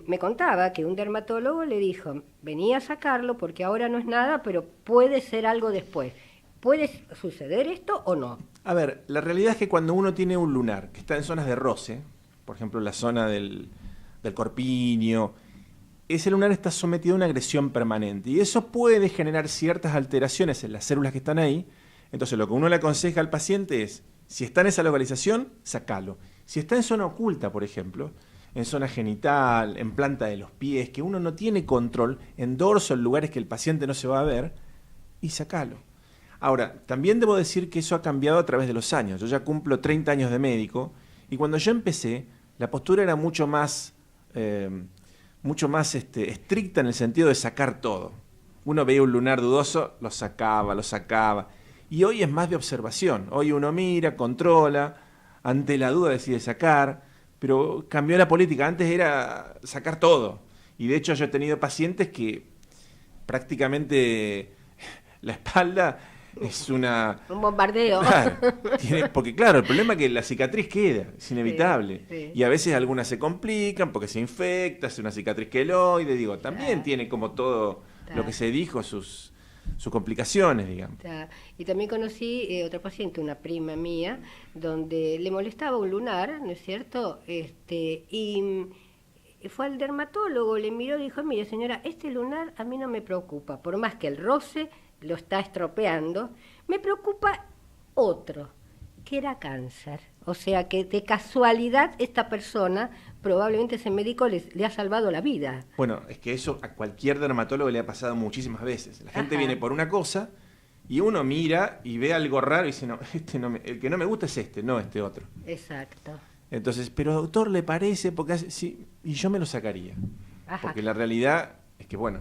me contaba que un dermatólogo le dijo, vení a sacarlo porque ahora no es nada, pero puede ser algo después. ¿Puede suceder esto o no? A ver, la realidad es que cuando uno tiene un lunar que está en zonas de roce, por ejemplo la zona del corpiño, ese lunar está sometido a una agresión permanente y eso puede generar ciertas alteraciones en las células que están ahí. Entonces lo que uno le aconseja al paciente es, si está en esa localización, sacalo. Si está en zona oculta, por ejemplo, en zona genital, en planta de los pies, que uno no tiene control, en dorso, en lugares que el paciente no se va a ver, y sacalo. Ahora, también debo decir que eso ha cambiado a través de los años. Yo ya cumplo 30 años de médico y cuando yo empecé, la postura era mucho más estricta en el sentido de sacar todo. Uno veía un lunar dudoso, lo sacaba. Y hoy es más de observación. Hoy uno mira, controla, ante la duda decide sacar, pero cambió la política. Antes era sacar todo. Y de hecho yo he tenido pacientes que prácticamente la espalda es un bombardeo. Claro, porque claro, el problema es que la cicatriz queda, es inevitable. Sí. Y a veces algunas se complican porque se infecta, es una cicatriz queloide, digo, también tiene como todo lo que se dijo sus complicaciones, digamos. Y también conocí otra paciente, una prima mía, donde le molestaba un lunar, ¿no es cierto? Y fue al dermatólogo, le miró y dijo, mire señora, este lunar a mí no me preocupa, por más que el roce lo está estropeando, me preocupa otro, que era cáncer. O sea que de casualidad esta persona, probablemente ese médico le ha salvado la vida. Bueno, es que eso a cualquier dermatólogo le ha pasado muchísimas veces. La gente viene por una cosa y uno mira y ve algo raro y dice, no, el que no me gusta es este, no este otro. Exacto. Entonces, pero doctor, ¿le parece? Porque sí, y yo me lo sacaría. Porque la realidad es que, bueno,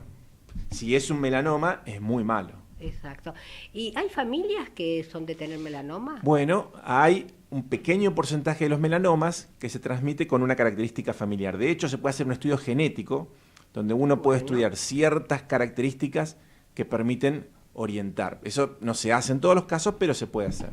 si es un melanoma, es muy malo. Exacto. ¿Y hay familias que son de tener melanoma? Bueno, hay un pequeño porcentaje de los melanomas que se transmite con una característica familiar. De hecho, se puede hacer un estudio genético donde uno puede estudiar ciertas características que permiten orientar. Eso no se hace en todos los casos, pero se puede hacer.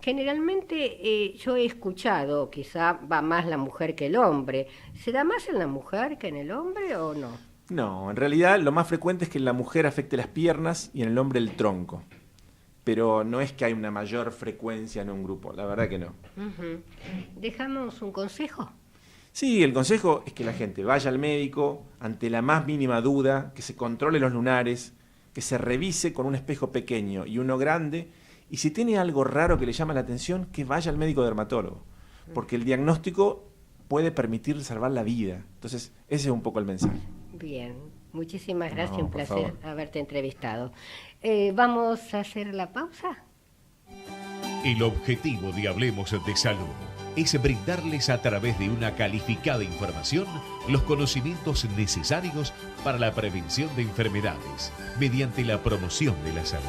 Generalmente yo he escuchado, quizá va más la mujer que el hombre. ¿Se da más en la mujer que en el hombre o no? No, en realidad lo más frecuente es que en la mujer afecte las piernas y en el hombre el tronco. Pero no es que hay una mayor frecuencia en un grupo, la verdad que no. ¿Dejamos un consejo? Sí, el consejo es que la gente vaya al médico ante la más mínima duda, que se controle los lunares, que se revise con un espejo pequeño y uno grande, y si tiene algo raro que le llama la atención, que vaya al médico dermatólogo, porque el diagnóstico puede permitir salvar la vida. Entonces, ese es un poco el mensaje. Bien, muchísimas gracias, No, un por placer favor. haberte entrevistado. ¿Vamos a hacer la pausa? El objetivo de Hablemos de Salud es brindarles a través de una calificada información los conocimientos necesarios para la prevención de enfermedades mediante la promoción de la salud.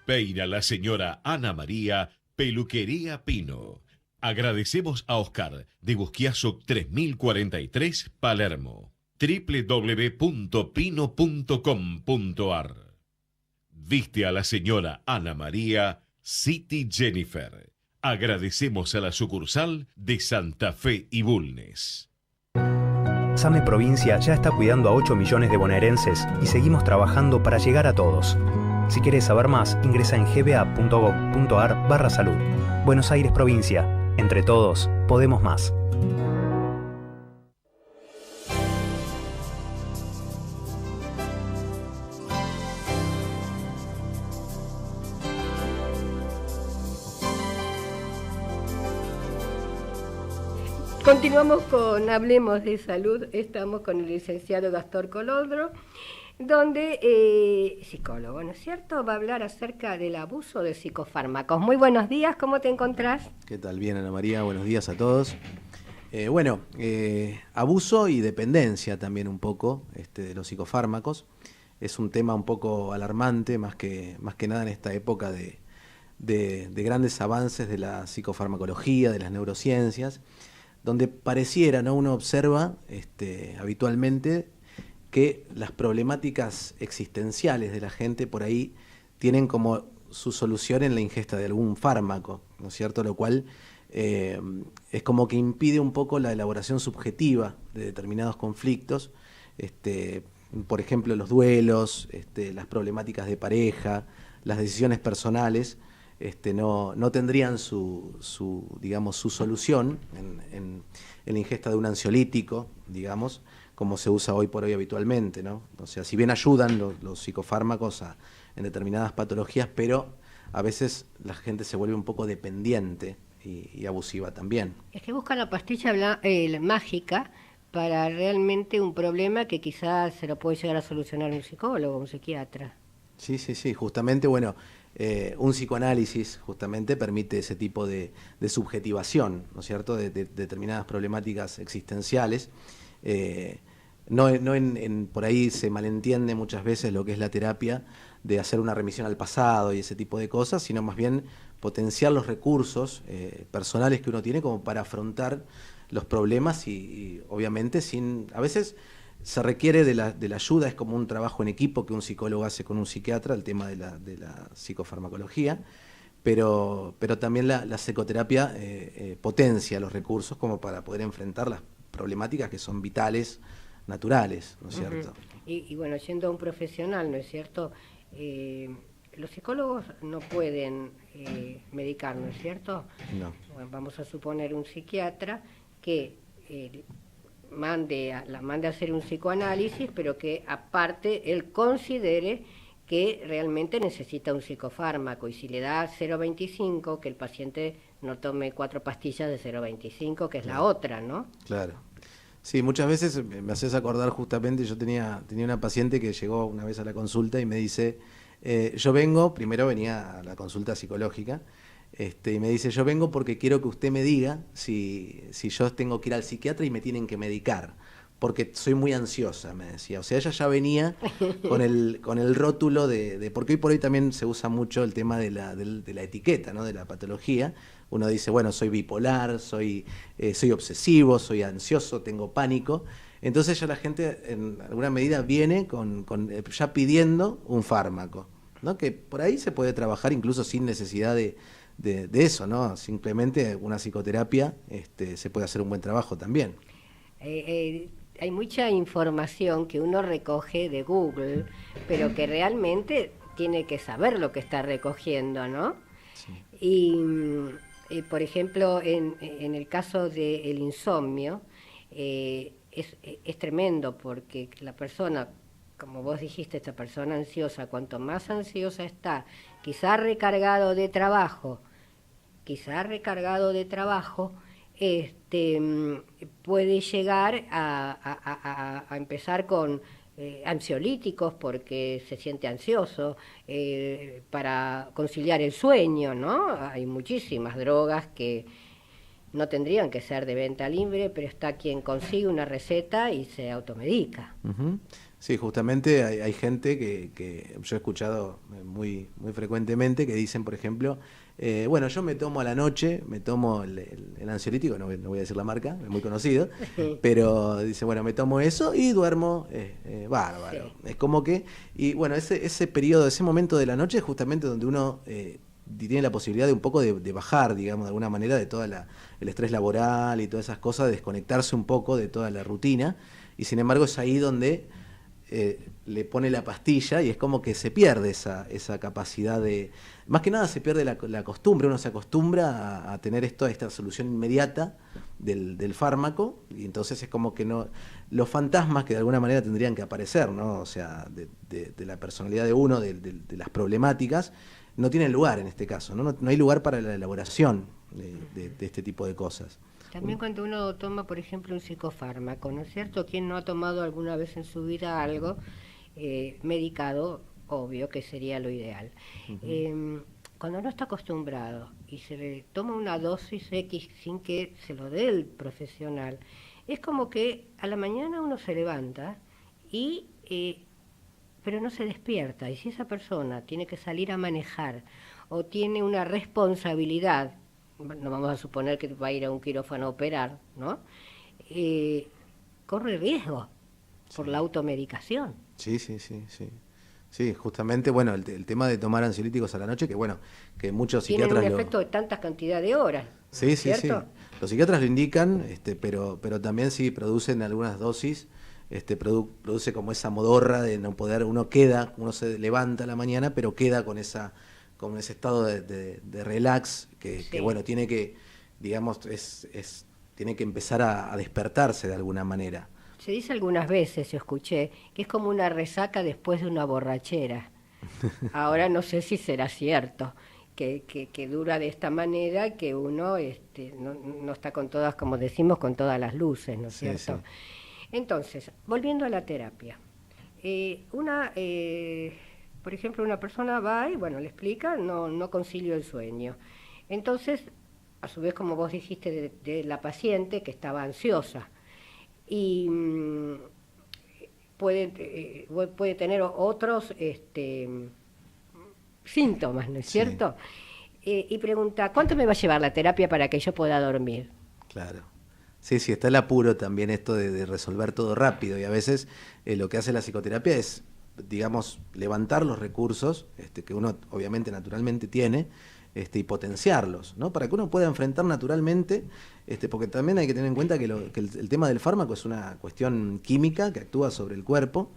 Peina la señora Ana María, Peluquería Pino. Agradecemos a Oscar de Busquiazo 3043, Palermo. www.pino.com.ar. Viste a la señora Ana María, City Jennifer. Agradecemos a la sucursal de Santa Fe y Bulnes. SAME Provincia ya está cuidando a 8 millones de bonaerenses y seguimos trabajando para llegar a todos. Si querés saber más, ingresa en gba.gov.ar/salud. Buenos Aires Provincia. Entre todos, podemos más. Continuamos con Hablemos de Salud. Estamos con el licenciado Gastón Colodro, donde psicólogo, ¿no es cierto?, va a hablar acerca del abuso de psicofármacos. Muy buenos días, ¿cómo te encontrás? ¿Qué tal? Bien, Ana María, buenos días a todos. Abuso y dependencia también un poco de los psicofármacos. Es un tema un poco alarmante, más que nada en esta época de grandes avances de la psicofarmacología, de las neurociencias, donde pareciera, ¿no?, uno observa habitualmente que las problemáticas existenciales de la gente por ahí tienen como su solución en la ingesta de algún fármaco, ¿no es cierto? Lo cual es como que impide un poco la elaboración subjetiva de determinados conflictos, por ejemplo, los duelos, las problemáticas de pareja, las decisiones personales, no tendrían su solución en la ingesta de un ansiolítico, digamos, como se usa hoy por hoy habitualmente, ¿no? O sea, si bien ayudan los psicofármacos en determinadas patologías, pero a veces la gente se vuelve un poco dependiente y abusiva también. Es que buscan la pastilla mágica para realmente un problema que quizás se lo puede llegar a solucionar un psicólogo, un psiquiatra. Sí, justamente, un psicoanálisis justamente permite ese tipo de subjetivación, ¿no es cierto?, de determinadas problemáticas existenciales. Por ahí se malentiende muchas veces lo que es la terapia de hacer una remisión al pasado y ese tipo de cosas, sino más bien potenciar los recursos personales que uno tiene como para afrontar los problemas y obviamente a veces se requiere de la ayuda, es como un trabajo en equipo que un psicólogo hace con un psiquiatra, el tema de la psicofarmacología, pero también la psicoterapia potencia los recursos como para poder enfrentar las problemáticas que son vitales, naturales, ¿no es cierto? Y bueno, yendo a un profesional, ¿no es cierto?, los psicólogos no pueden medicar, ¿no es cierto? No. Bueno, vamos a suponer un psiquiatra que mande a hacer un psicoanálisis, pero que aparte él considere que realmente necesita un psicofármaco, y si le da 0,25, que el paciente no tome 4 pastillas de 0,25, que es la otra, ¿no? Claro. Sí, muchas veces me haces acordar justamente, yo tenía una paciente que llegó una vez a la consulta y me dice, primero venía a la consulta psicológica, y me dice, yo vengo porque quiero que usted me diga si yo tengo que ir al psiquiatra y me tienen que medicar, porque soy muy ansiosa, me decía. O sea, ella ya venía con el rótulo porque hoy por hoy también se usa mucho el tema de la etiqueta, ¿no?, de la patología. Uno dice, bueno, soy bipolar, soy obsesivo, soy ansioso, tengo pánico. Entonces ya la gente en alguna medida viene ya pidiendo un fármaco, ¿no?, que por ahí se puede trabajar incluso sin necesidad de eso, ¿no? Simplemente una psicoterapia se puede hacer un buen trabajo también. hay mucha información que uno recoge de Google, pero que realmente tiene que saber lo que está recogiendo, ¿no? Sí. Por ejemplo, en el caso del insomnio, es tremendo porque la persona, como vos dijiste, esta persona ansiosa, cuanto más ansiosa está, quizá recargado de trabajo, puede llegar a empezar con ansiolíticos porque se siente ansioso, para conciliar el sueño, ¿no? Hay muchísimas drogas que no tendrían que ser de venta libre, pero está quien consigue una receta y se automedica. Uh-huh. Sí, justamente hay gente que yo he escuchado muy frecuentemente que dicen, por ejemplo, bueno, yo me tomo a la noche, me tomo el ansiolítico, no voy a decir la marca, es muy conocido, pero dice, bueno, me tomo eso y duermo bárbaro. Sí. Es como que, y bueno, ese periodo, ese momento de la noche es justamente donde uno tiene la posibilidad de un poco de bajar, digamos, de alguna manera, de todo el estrés laboral y todas esas cosas, de desconectarse un poco de toda la rutina, y sin embargo es ahí donde le pone la pastilla y es como que se pierde esa capacidad de... Más que nada se pierde la costumbre, uno se acostumbra a tener esta solución inmediata del fármaco, y entonces es como que no los fantasmas que de alguna manera tendrían que aparecer, ¿no? O sea, de la personalidad de uno, de las problemáticas, no tienen lugar en este caso, ¿no? No hay lugar para la elaboración de este tipo de cosas. También cuando uno toma, por ejemplo, un psicofármaco, ¿no es cierto? ¿Quién no ha tomado alguna vez en su vida algo medicado? Obvio que sería lo ideal. Uh-huh. Cuando uno está acostumbrado y se le toma una dosis X sin que se lo dé el profesional, es como que a la mañana uno se levanta pero no se despierta. Y si esa persona tiene que salir a manejar o tiene una responsabilidad, no vamos a suponer que va a ir a un quirófano a operar, ¿no? Corre riesgo por la automedicación. Sí. Sí, justamente, bueno, el tema de tomar ansiolíticos a la noche, que bueno, que muchos psiquiatras... Tienen un efecto de tantas cantidad de horas. Sí. Los psiquiatras lo indican, pero también sí producen algunas dosis, produce como esa modorra de no poder, uno se levanta a la mañana, pero queda con ese estado de relax que bueno, tiene que, digamos, tiene que empezar a despertarse de alguna manera. Se dice algunas veces, yo escuché, que es como una resaca después de una borrachera. Ahora no sé si será cierto, que dura de esta manera, que uno no está con todas, como decimos, con todas las luces, ¿no es cierto? Sí. Entonces, volviendo a la terapia, por ejemplo, una persona va y, bueno, le explica, no concilio el sueño. Entonces, a su vez, como vos dijiste, de la paciente que estaba ansiosa, y puede tener otros síntomas, ¿no es cierto? Y pregunta, ¿cuánto me va a llevar la terapia para que yo pueda dormir? Claro. Sí, está el apuro también esto de resolver todo rápido, y a veces lo que hace la psicoterapia es, digamos, levantar los recursos que uno obviamente naturalmente tiene, y potenciarlos, ¿no? Para que uno pueda enfrentar naturalmente, porque también hay que tener en cuenta que el tema del fármaco es una cuestión química que actúa sobre el cuerpo.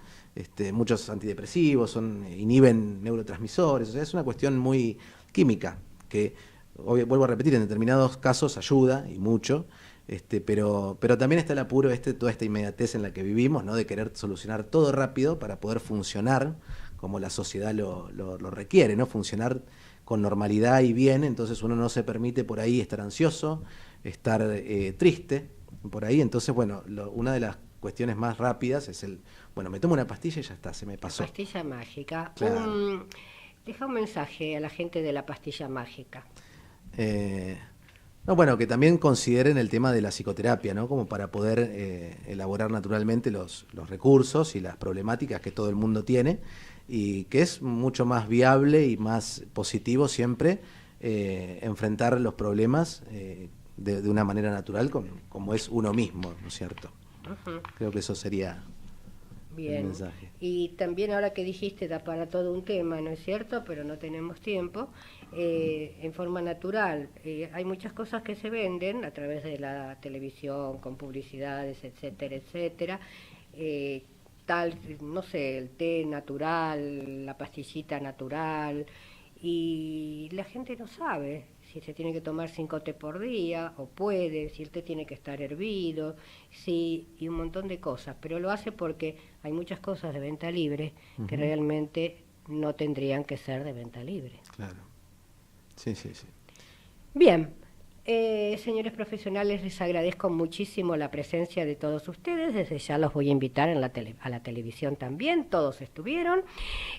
Muchos antidepresivos inhiben neurotransmisores, o sea, es una cuestión muy química que, vuelvo a repetir, en determinados casos ayuda y mucho, pero también está el apuro, toda esta inmediatez en la que vivimos, ¿no? De querer solucionar todo rápido para poder funcionar como la sociedad lo requiere, ¿no? Funcionar con normalidad y bien, entonces uno no se permite por ahí estar ansioso, estar triste, por ahí. Entonces, bueno, una de las cuestiones más rápidas es me tomo una pastilla y ya está, se me pasó. La pastilla mágica. Claro. Deja un mensaje a la gente de la pastilla mágica. Que también consideren el tema de la psicoterapia, ¿no? Como para poder elaborar naturalmente los recursos y las problemáticas que todo el mundo tiene, y que es mucho más viable y más positivo siempre enfrentar los problemas de una manera natural como es uno mismo, ¿no es cierto? Uh-huh. Creo que eso sería Bien. mensaje. Y también ahora que dijiste, da para todo un tema, ¿no es cierto? Pero no tenemos tiempo. En forma natural, hay muchas cosas que se venden a través de la televisión, con publicidades, etcétera, etcétera. Tal, no sé, el té natural, la pastillita natural, y la gente no sabe si se tiene que tomar 5 té por día, o puede, si el té tiene que estar hervido, sí, y un montón de cosas, pero lo hace porque hay muchas cosas de venta libre que realmente no tendrían que ser de venta libre. Claro. Sí, sí, sí. Bien, señores profesionales, les agradezco muchísimo la presencia de todos ustedes. Desde ya los voy a invitar a la televisión también, todos estuvieron.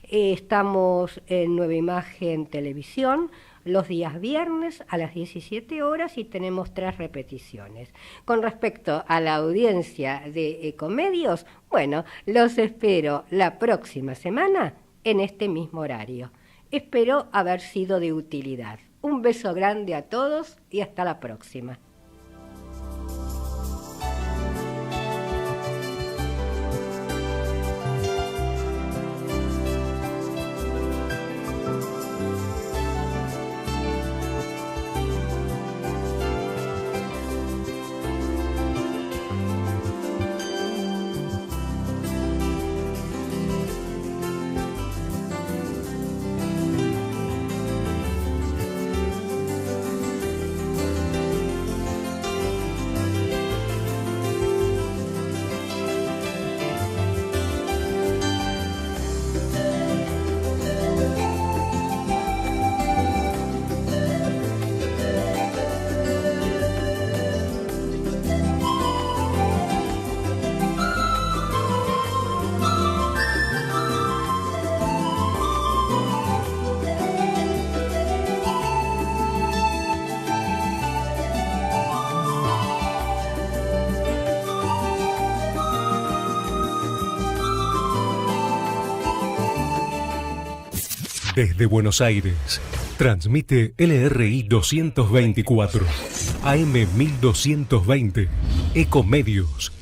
Estamos en Nueva Imagen Televisión los días viernes a las 17 horas y tenemos 3 repeticiones. Con respecto a la audiencia de Ecomedios, bueno, los espero la próxima semana en este mismo horario. Espero haber sido de utilidad. Un beso grande a todos y hasta la próxima. Desde Buenos Aires, transmite LRI 224, AM 1220, Ecomedios.